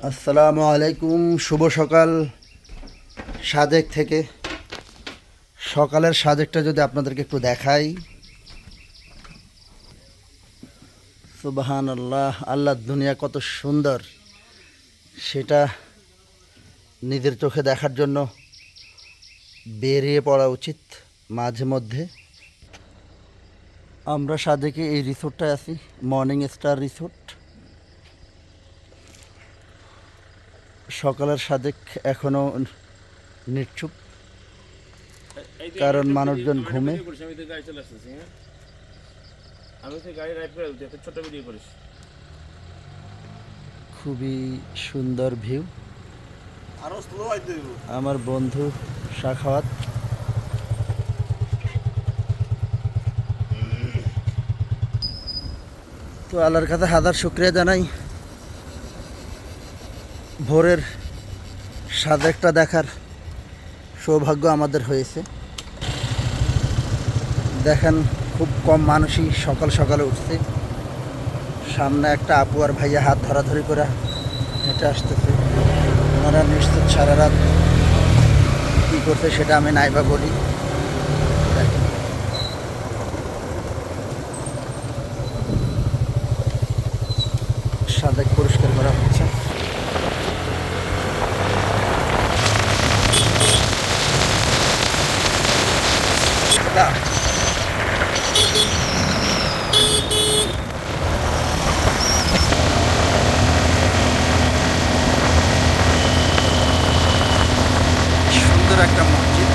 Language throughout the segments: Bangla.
আসসালামু আলাইকুম। শুভ সকাল সাজেক থেকে। সকালের সাজেকটা যদি আপনাদেরকে একটু দেখাই। সুবহান আল্লাহ, আল্লাহর দুনিয়া কত সুন্দর সেটা নিজের চোখে দেখার জন্য বেরিয়ে পড়া উচিত মাঝে মধ্যে। আমরা সাজেকে এই রিসোর্টটায় আছি, মর্নিং স্টার রিসোর্ট। সকালের সাজেক এখনও নিশ্চুপ, কারণ মানুষজন ঘুমে। খুবই সুন্দর ভিউ। আমার বন্ধু শাখাওয়াত। তো আল্লাহর কাছে হাজার শুকরিয়া জানাই, ভোরের সাজেকটা দেখার সৌভাগ্য আমাদের হয়েছে। দেখেন, খুব কম মানুষই সকাল সকালে উঠছে। সামনে একটা আপু আর ভাইয়া হাত ধরাধরি করে হেঁটে আসতেছে। ওনারা নিশ্চিত সারা রাত কী করছে সেটা আমি নাইবা বলি। দেখেন, সাজেক পরিষ্কার করা হচ্ছে। সুন্দর একটা মসজিদ।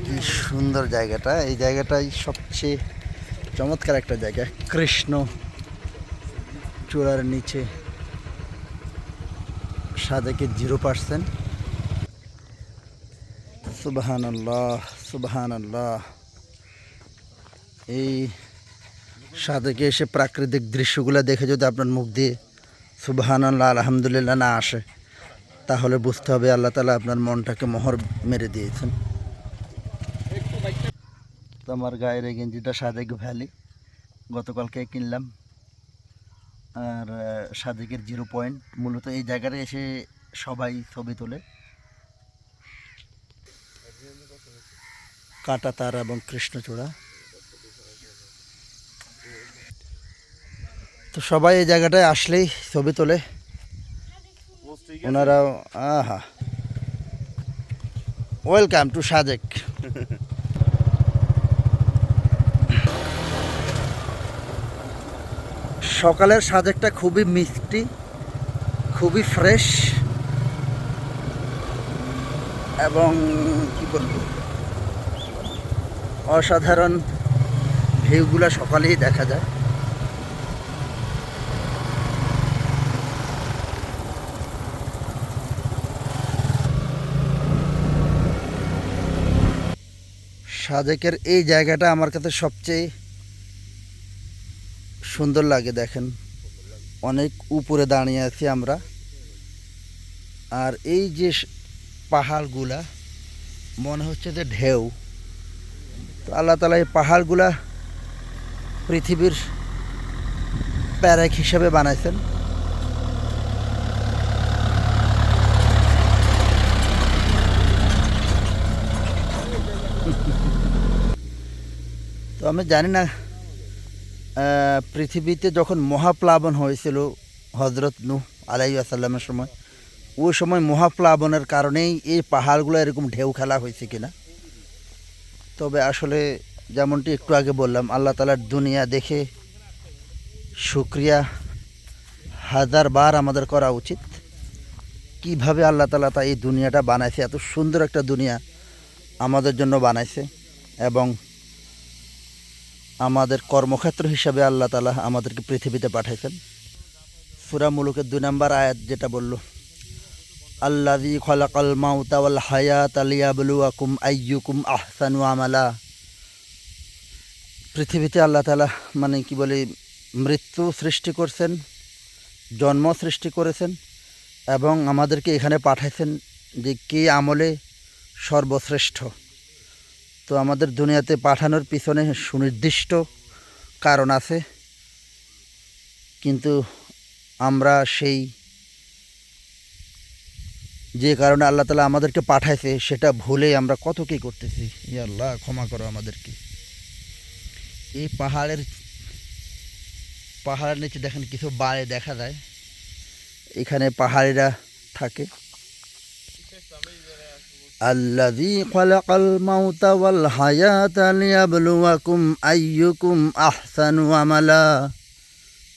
কি সুন্দর জায়গাটা! এই জায়গাটাই সবচেয়ে চমৎকার একটা জায়গা। কৃষ্ণ চূড়ার নিচে সাজেকে 0%। সুবহান আল্লাহ, সুবহান আল্লাহ। এই সাজেকে এসে প্রাকৃতিক দৃশ্যগুলো দেখে যদি আপনার মুখ দিয়ে সুবহান আল্লাহ আলহামদুলিল্লাহ না আসে, তাহলে বুঝতে হবে আল্লাহ তাআলা আপনার মনটাকে মোহর মেরে দিয়েছেন। তো আমার গায়ের এই গেঞ্জিটা সাজেক ভ্যালি, গতকালকে কিনলাম। আর সাজেকের 0 পয়েন্ট মূলত এই জায়গায় এসে সবাই ছবি তোলে। কাঁটাতার এবং কৃষ্ণচূড়া। তো সবাই এই জায়গাটায় আসলেই ছবি তোলে ওনারাও। আহা, ওয়েলকাম টু সাজেক। সকালের সাজেকটা খুবই মিষ্টি, খুবই ফ্রেশ, এবং কি বলবো, অসাধারণ ভিউগুলো সকালেই দেখা যায়। সাজেকের এই জায়গাটা আমার কাছে সবচেয়ে সুন্দর লাগে। দেখেন, অনেক উপরে দাঁড়িয়ে আছি আমরা, আর এই যে পাহাড়গুলা মনে হচ্ছে যে ঢেউ। তো আল্লাহ তাআলা এই পাহাড়গুলা পৃথিবীর প্যারেক হিসেবে বানাইছেন। তো আমি জানি না, পৃথিবীতে যখন মহাপ্লাবন হয়েছিল হজরত নূহ আলাইহিস সালামের সময়, ওই সময় মহাপ্লাবনের কারণেই এই পাহাড়গুলো এরকম ঢেউ খেলা হয়েছে কিনা। তবে আসলে যেমনটি একটু আগে বললাম, আল্লাহ তাআলার দুনিয়া দেখে শুকরিয়া হাজার বার আমাদের করা উচিত। কিভাবে আল্লাহ তাআলা এই দুনিয়াটা বানাইছে, এত সুন্দর একটা দুনিয়া আমাদের জন্য বানাইছে, এবং আমাদের কর্মক্ষেত্র হিসাবে আল্লাহ তাআলা আমাদেরকে পৃথিবীতে পাঠাইছেন। সূরা মুলুকের 2 নম্বর আয়াত যেটা বলল, আল্লাযী খালাকাল মাউতা ওয়াল হায়াতা লিয়াবলুয়াকুম আইয়ুকুম আহসানু আমালা। পৃথিবীতে আল্লাহ তাআলা মানে কি বলে মৃত্যু সৃষ্টি করছেন, জন্ম সৃষ্টি করেছেন এবং আমাদেরকে এখানে পাঠাইছেন যে কে আমলে সর্বশ্রেষ্ঠ। তো আমাদের দুনিয়াতে পাঠানোর পিছনে সুনির্দিষ্ট কারণ আছে, কিন্তু আমরা সেই যে কারণে আল্লাহ তাআলা আমাদেরকে পাঠাইছে সেটা ভুলে আমরা কত কী করতেছি। ইয়া আল্লাহ ক্ষমা করো আমাদেরকে। এই পাহাড়ের নিচে দেখেন কিছু বাড়ি দেখা যায়, এখানে পাহাড়িরা থাকে। আল্লাযী খালাকাল মাউতা ওয়াল হায়াতা লিয়াবলুয়াকুম আইয়ুকুম আহসানু আমালা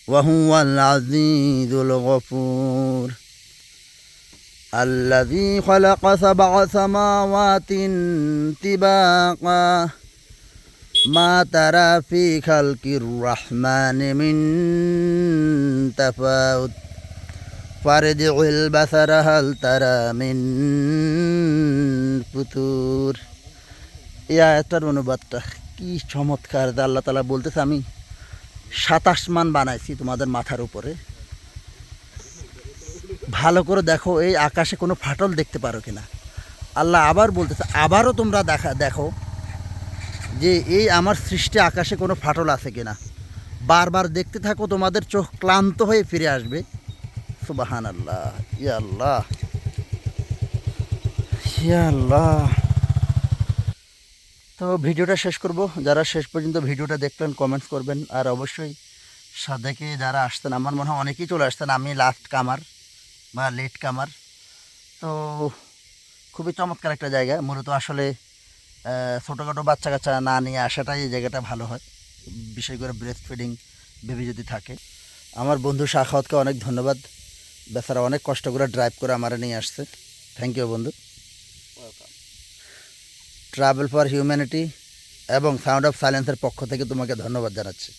ওয়া হুয়াল আজিজুল গফুর। আল্লাযী খালাকা সাবআ সামাওয়াতিন তিবাকা মা তারা ফি খালকির রহমানি মিন তাফাউত ফারজিউল বাসারা হাল তারা মিন ফুতুর। এই আয়াতটার অনুবাদটা কি চমৎকার! আল্লাহ তাআলা বলতেছে আমি 27 মান বানাইছি তোমাদের মাথার উপরে, ভালো করে দেখো এই আকাশে কোনো ফাটল দেখতে পারো কিনা। আল্লাহ আবার বলতেছে আবারও তোমরা দেখো যে এই আমার সৃষ্টি আকাশে কোনো ফাটল আছে কিনা। বারবার দেখতে থাকো, তোমাদের চোখ ক্লান্ত হয়ে ফিরে আসবে। সুবহানাল্লাহ, ইয়া আল্লাহ, ইয়া আল্লাহ। তো ভিডিওটা শেষ করব। যারা শেষ পর্যন্ত ভিডিওটা দেখলেন কমেন্টস করবেন, আর অবশ্যই সাদেকে যারা আসতেন, আমার মনে হয় অনেকেই চলে আসতেন, আমি লাস্ট কামার বা লেট কামার। তো খুবই চমৎকার একটা জায়গা। মূলত আসলে ছোটোখাটো বাচ্চা কাচ্চা না নিয়ে আসাটাই এই জায়গাটা ভালো হয়, বিশেষ করে ব্রেস্ট ফিডিং বেবি যদি থাকে। আমার বন্ধু শাখাওয়াতকে অনেক ধন্যবাদ, বেচারা অনেক কষ্ট করে ড্রাইভ করে আমার নিয়ে আসছে। থ্যাংক ইউ বন্ধু। ট্রাভেল ফর হিউম্যানিটি এবং সাউন্ড অফ সাইলেন্সের পক্ষ থেকে তোমাকে ধন্যবাদ জানাচ্ছি।